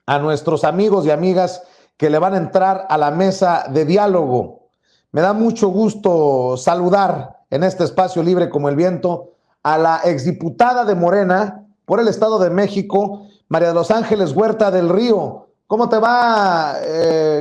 a nuestros amigos y amigas que le van a entrar a la mesa de diálogo. Me da mucho gusto saludar en este espacio libre como el viento a la exdiputada de Morena por el Estado de México, María de los Ángeles Huerta del Río. ¿Cómo te va,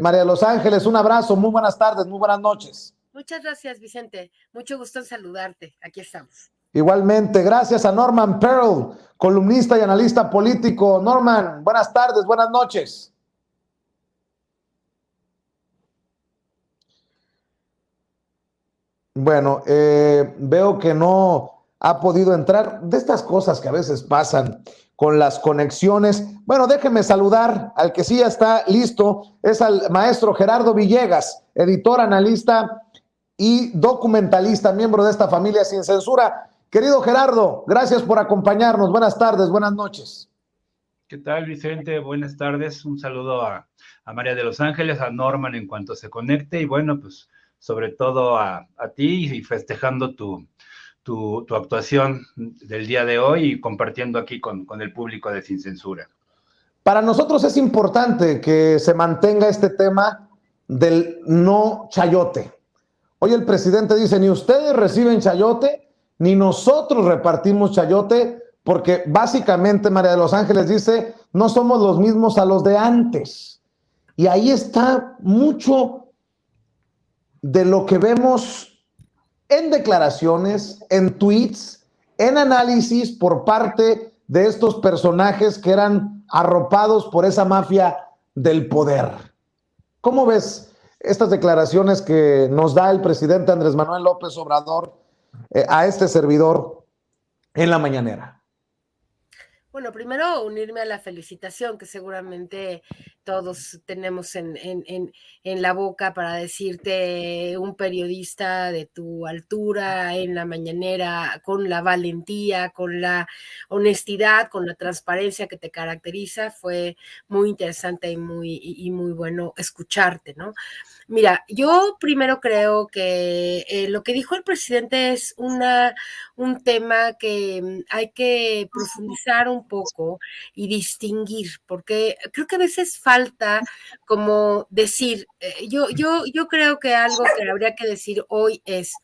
María de los Ángeles? Un abrazo, muy buenas tardes, muy buenas noches. Muchas gracias, Vicente. Mucho gusto en saludarte. Aquí estamos. Igualmente, gracias a Norman Pearl, columnista y analista político. Norman, buenas tardes, buenas noches. Bueno, veo que no ha podido entrar. De estas cosas que a veces pasan con las conexiones. Bueno, déjeme saludar al que sí ya está listo. Es al maestro Gerardo Villegas, editor, analista y documentalista, miembro de esta familia Sin Censura. Querido Gerardo, gracias por acompañarnos. Buenas tardes, buenas noches. ¿Qué tal, Vicente? Buenas tardes. Un saludo a María de los Ángeles, a Norman en cuanto se conecte y bueno, pues sobre todo a ti y festejando tu actuación del día de hoy y compartiendo aquí con el público de Sin Censura. Para nosotros es importante que se mantenga este tema del no chayote. Hoy el presidente dice, ni ustedes reciben chayote, ni nosotros repartimos chayote, porque básicamente María de los Ángeles dice, no somos los mismos a los de antes. Y ahí está mucho de lo que vemos en declaraciones, en tweets, en análisis por parte de estos personajes que eran arropados por esa mafia del poder. ¿Cómo ves estas declaraciones que nos da el presidente Andrés Manuel López Obrador a este servidor en la mañanera? Bueno, primero unirme a la felicitación que seguramente todos tenemos en la boca para decirte un periodista de tu altura en la mañanera, con la valentía, con la honestidad, con la transparencia que te caracteriza. Fue muy interesante y muy bueno escucharte, ¿no? Mira, yo primero creo que lo que dijo el presidente es un tema que hay que profundizar un poco y distinguir, porque creo que a veces falta como decir, yo creo que algo que habría que decir hoy es,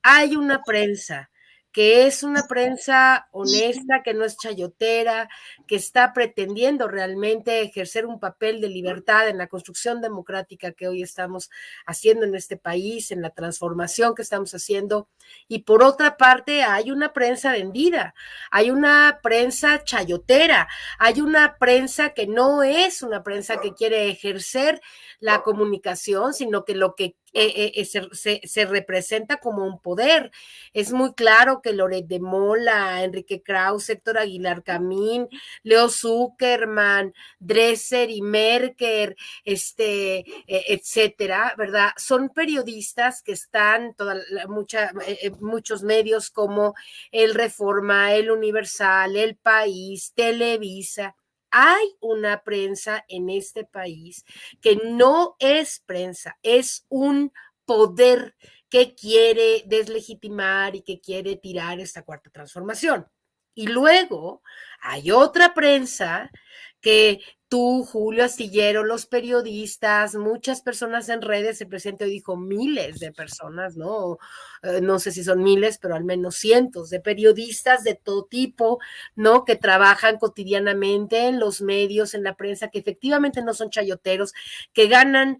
hay una prensa que es una prensa honesta, que no es chayotera, que está pretendiendo realmente ejercer un papel de libertad en la construcción democrática que hoy estamos haciendo en este país, en la transformación que estamos haciendo. Y por otra parte, hay una prensa vendida, hay una prensa chayotera, hay una prensa que no es una prensa que quiere ejercer la comunicación, sino que lo que se representa como un poder. Es muy claro que Loret de Mola, Enrique Krause, Héctor Aguilar Camín, Leo Zuckerman, Dresser y Merker, etcétera, ¿verdad? Son periodistas que están muchos medios como El Reforma, El Universal, El País, Televisa. Hay una prensa en este país que no es prensa, es un poder que quiere deslegitimar y que quiere tirar esta cuarta transformación. Y luego hay otra prensa que tú, Julio Astillero, los periodistas, muchas personas en redes, el presidente hoy dijo miles de personas, ¿no? No sé si son miles, pero al menos cientos de periodistas de todo tipo, ¿no? Que trabajan cotidianamente en los medios, en la prensa, que efectivamente no son chayoteros, que ganan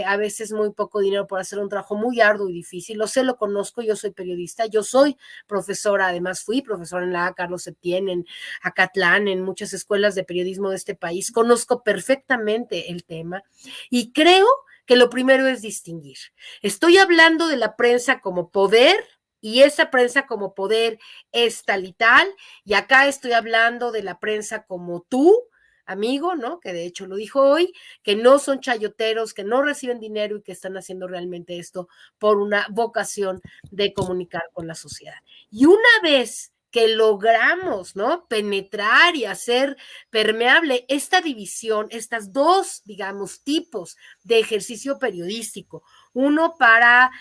a veces muy poco dinero por hacer un trabajo muy arduo y difícil. Lo sé, lo conozco, yo soy periodista, yo soy profesora, además fui profesora en la Carlos Septién, en Acatlán, en muchas escuelas de periodismo de este país, conozco perfectamente el tema y creo que lo primero es distinguir. Estoy hablando de la prensa como poder y esa prensa como poder es tal y tal, y acá estoy hablando de la prensa como tú, amigo, ¿no? Que de hecho lo dijo hoy, que no son chayoteros, que no reciben dinero y que están haciendo realmente esto por una vocación de comunicar con la sociedad. Y una vez que logramos, ¿no? Penetrar y hacer permeable esta división, estas dos, digamos, tipos de ejercicio periodístico. Uno para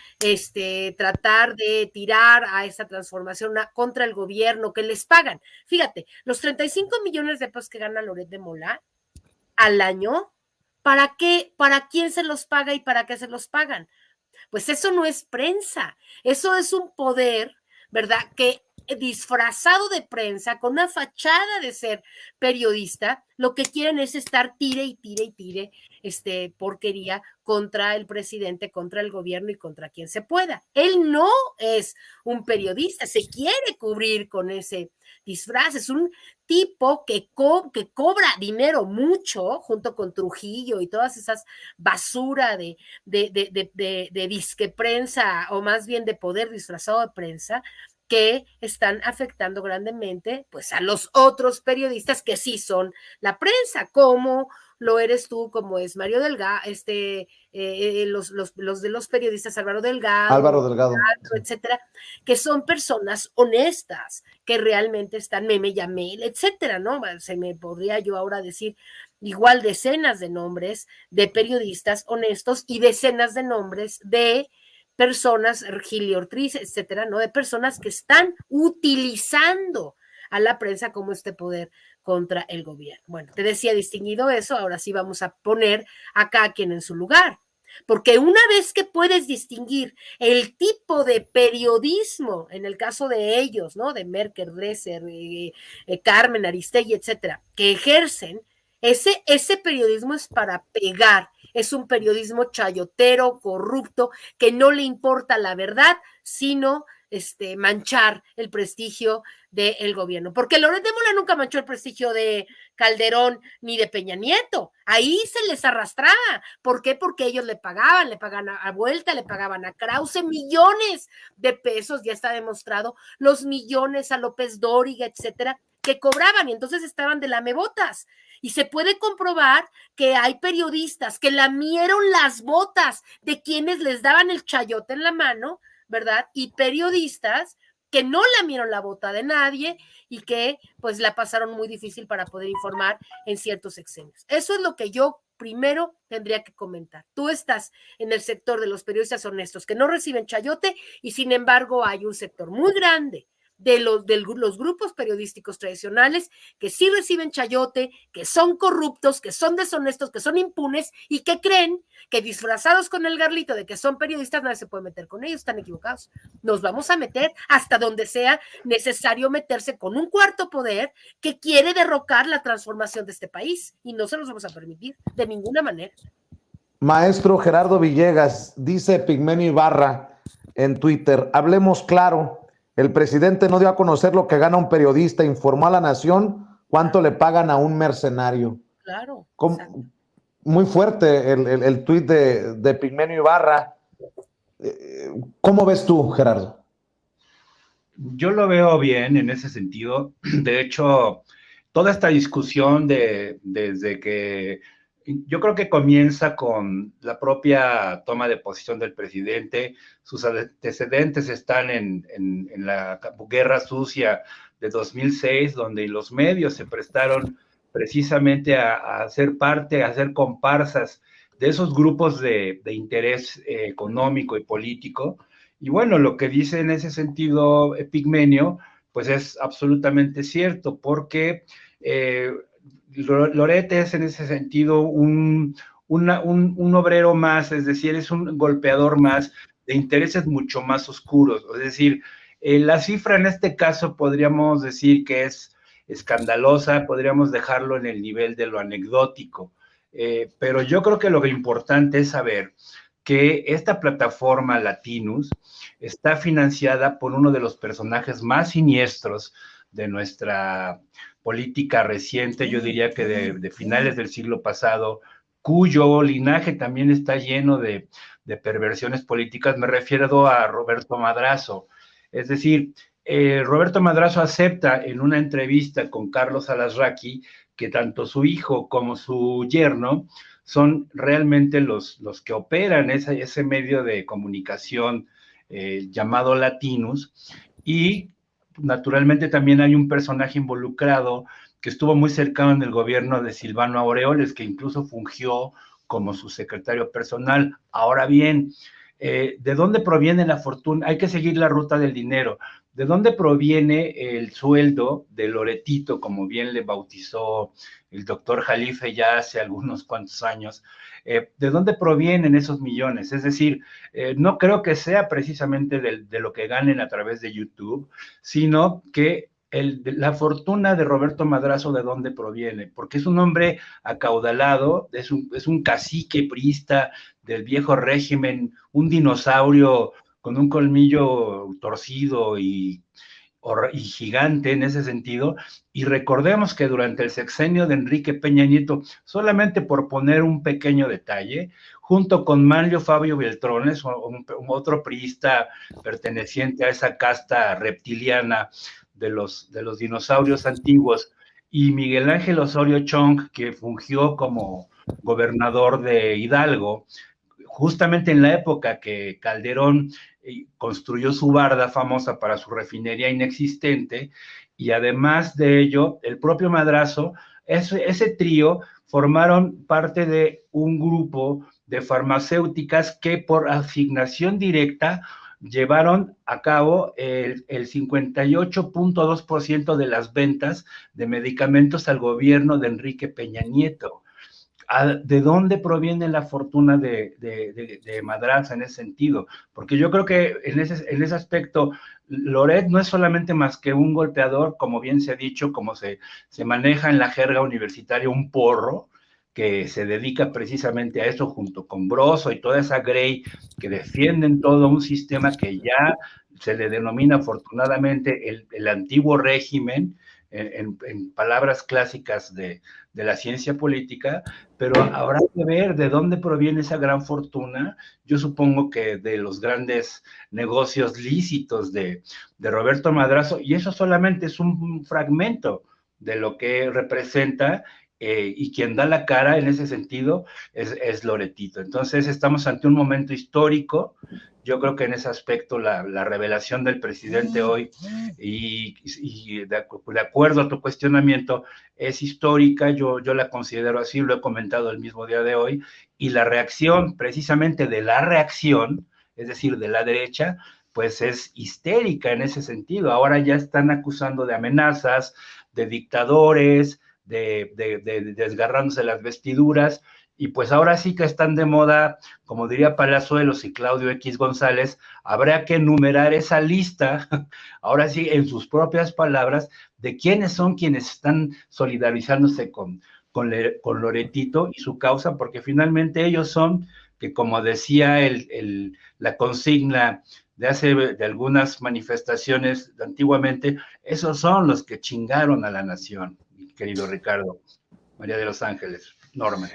tratar de tirar a esta transformación contra el gobierno que les pagan. Fíjate, los 35 millones de pesos que gana Loret de Mola al año. ¿Para qué? ¿Para quién se los paga y para qué se los pagan? Pues eso no es prensa, eso es un poder, ¿verdad? Que disfrazado de prensa, con una fachada de ser periodista, lo que quieren es estar tire y tire y tire porquería contra el presidente, contra el gobierno y contra quien se pueda. Él no es un periodista, se quiere cubrir con ese disfraz, es un tipo que cobra dinero mucho, junto con Trujillo y todas esas basura de disque prensa, o más bien de poder disfrazado de prensa, que están afectando grandemente pues a los otros periodistas que sí son la prensa, como lo eres tú, como es Mario Delgado, los de los periodistas Álvaro Delgado, Delgado, etcétera, que son personas honestas, que realmente están meme yamel, etcétera, ¿no? Se me podría yo ahora decir igual decenas de nombres de periodistas honestos y decenas de nombres de personas, Gili Ortiz, etcétera, ¿no? De personas que están utilizando a la prensa como este poder contra el gobierno. Bueno, te decía distinguido eso, ahora sí vamos a poner a cada quien en su lugar. Porque una vez que puedes distinguir el tipo de periodismo, en el caso de ellos, ¿no? De Merker, Dresser, Carmen, Aristegui, etcétera, que ejercen, ese periodismo es para pegar, es un periodismo chayotero, corrupto, que no le importa la verdad, sino manchar el prestigio del gobierno. Porque Loret de Mola nunca manchó el prestigio de Calderón ni de Peña Nieto. Ahí se les arrastraba. ¿Por qué? Porque ellos le pagaban a Vuelta, le pagaban a Krause millones de pesos, ya está demostrado, los millones a López Dóriga, etcétera, que cobraban, y entonces estaban de lamebotas. Y se puede comprobar que hay periodistas que lamieron las botas de quienes les daban el chayote en la mano, ¿verdad? Y periodistas que no lamieron la bota de nadie y que pues la pasaron muy difícil para poder informar en ciertos sexenios. Eso es lo que yo primero tendría que comentar. Tú estás en el sector de los periodistas honestos que no reciben chayote, y sin embargo hay un sector muy grande de los grupos periodísticos tradicionales que sí reciben chayote, que son corruptos, que son deshonestos, que son impunes y que creen que disfrazados con el garlito de que son periodistas nadie se puede meter con ellos. Están equivocados. Nos vamos a meter hasta donde sea necesario meterse con un cuarto poder que quiere derrocar la transformación de este país, y no se los vamos a permitir de ninguna manera. Maestro Gerardo Villegas, dice Pigmenio Ibarra en Twitter, hablemos claro. El presidente no dio a conocer lo que gana un periodista, informó a la nación cuánto le pagan a un mercenario. Claro. Muy fuerte el tuit de Pigmenio Ibarra. ¿Cómo ves tú, Gerardo? Yo lo veo bien en ese sentido. De hecho, toda esta discusión desde que yo creo que comienza con la propia toma de posición del presidente. Sus antecedentes están en la guerra sucia de 2006, donde los medios se prestaron precisamente a hacer parte, a hacer comparsas de esos grupos de interés económico y político. Y bueno, lo que dice en ese sentido Pigmenio, pues es absolutamente cierto, porque Loret es en ese sentido un obrero más, es decir, es un golpeador más de intereses mucho más oscuros. Es decir, la cifra en este caso podríamos decir que es escandalosa, podríamos dejarlo en el nivel de lo anecdótico, pero yo creo que lo importante es saber que esta plataforma Latinus está financiada por uno de los personajes más siniestros de nuestra política reciente, yo diría que de finales del siglo pasado, cuyo linaje también está lleno de perversiones políticas. Me refiero a Roberto Madrazo. Es decir, Roberto Madrazo acepta en una entrevista con Carlos Alasraqui que tanto su hijo como su yerno son realmente los que operan ese medio de comunicación llamado Latinus, y naturalmente también hay un personaje involucrado que estuvo muy cercano en el gobierno de Silvano Aureoles, que incluso fungió como su secretario personal. Ahora bien, ¿de dónde proviene la fortuna? Hay que seguir la ruta del dinero. ¿de dónde proviene el sueldo de Loretito, como bien le bautizó el doctor Jalife ya hace algunos cuantos años? ¿De dónde provienen esos millones? Es decir, no creo que sea precisamente de lo que ganen a través de YouTube, sino que la fortuna de Roberto Madrazo, ¿de dónde proviene? Porque es un hombre acaudalado, es un cacique priista del viejo régimen, un dinosaurio con un colmillo torcido y gigante en ese sentido, y recordemos que durante el sexenio de Enrique Peña Nieto, solamente por poner un pequeño detalle, junto con Manlio Fabio Beltrones, otro priista perteneciente a esa casta reptiliana de los dinosaurios antiguos, y Miguel Ángel Osorio Chong, que fungió como gobernador de Hidalgo, justamente en la época que Calderón construyó su barda famosa para su refinería inexistente, y además de ello, el propio Madrazo, ese trío formaron parte de un grupo de farmacéuticas que por asignación directa llevaron a cabo el 58.2% de las ventas de medicamentos al gobierno de Enrique Peña Nieto. ¿De dónde proviene la fortuna de Madrazo en ese sentido? Porque yo creo que en ese aspecto, Loret no es solamente más que un golpeador, como bien se ha dicho, como se maneja en la jerga universitaria, un porro, que se dedica precisamente a eso junto con Broso y toda esa grey que defienden todo un sistema que ya se le denomina afortunadamente el antiguo régimen, en palabras clásicas de la ciencia política, pero habrá que ver de dónde proviene esa gran fortuna. Yo supongo que de los grandes negocios lícitos de Roberto Madrazo, y eso solamente es un fragmento de lo que representa, y quien da la cara en ese sentido es Loretito. Entonces estamos ante un momento histórico. Yo creo que en ese aspecto la revelación del presidente hoy, y de acuerdo a tu cuestionamiento, es histórica. Yo la considero así, lo he comentado el mismo día de hoy, y la reacción, precisamente de la reacción, es decir, de la derecha, pues es histérica en ese sentido. Ahora ya están acusando de amenazas, de dictadores, de desgarrándose las vestiduras, y pues ahora sí que están de moda, como diría Palazuelos y Claudio X González, habrá que enumerar esa lista, ahora sí, en sus propias palabras, de quiénes son quienes están solidarizándose con Loretito y su causa, porque finalmente ellos son, que como decía la consigna de algunas manifestaciones antiguamente, esos son los que chingaron a la nación, mi querido Ricardo. María de los Ángeles, Norma.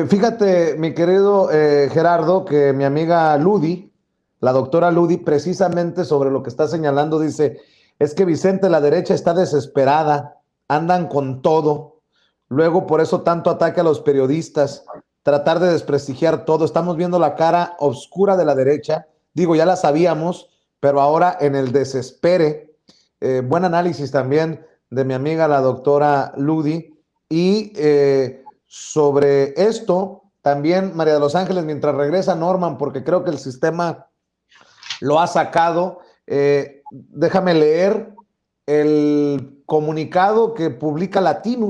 Fíjate, mi querido Gerardo, que mi amiga Ludi, la doctora Ludi, precisamente sobre lo que está señalando, dice, es que Vicente, la derecha está desesperada, andan con todo, luego por eso tanto ataque a los periodistas, tratar de desprestigiar todo, estamos viendo la cara oscura de la derecha, digo, ya la sabíamos, pero ahora en el desespere. Buen análisis también de mi amiga la doctora Ludi, y sobre esto, también María de los Ángeles, mientras regresa Norman, porque creo que el sistema lo ha sacado, déjame leer el comunicado que publica Latinus.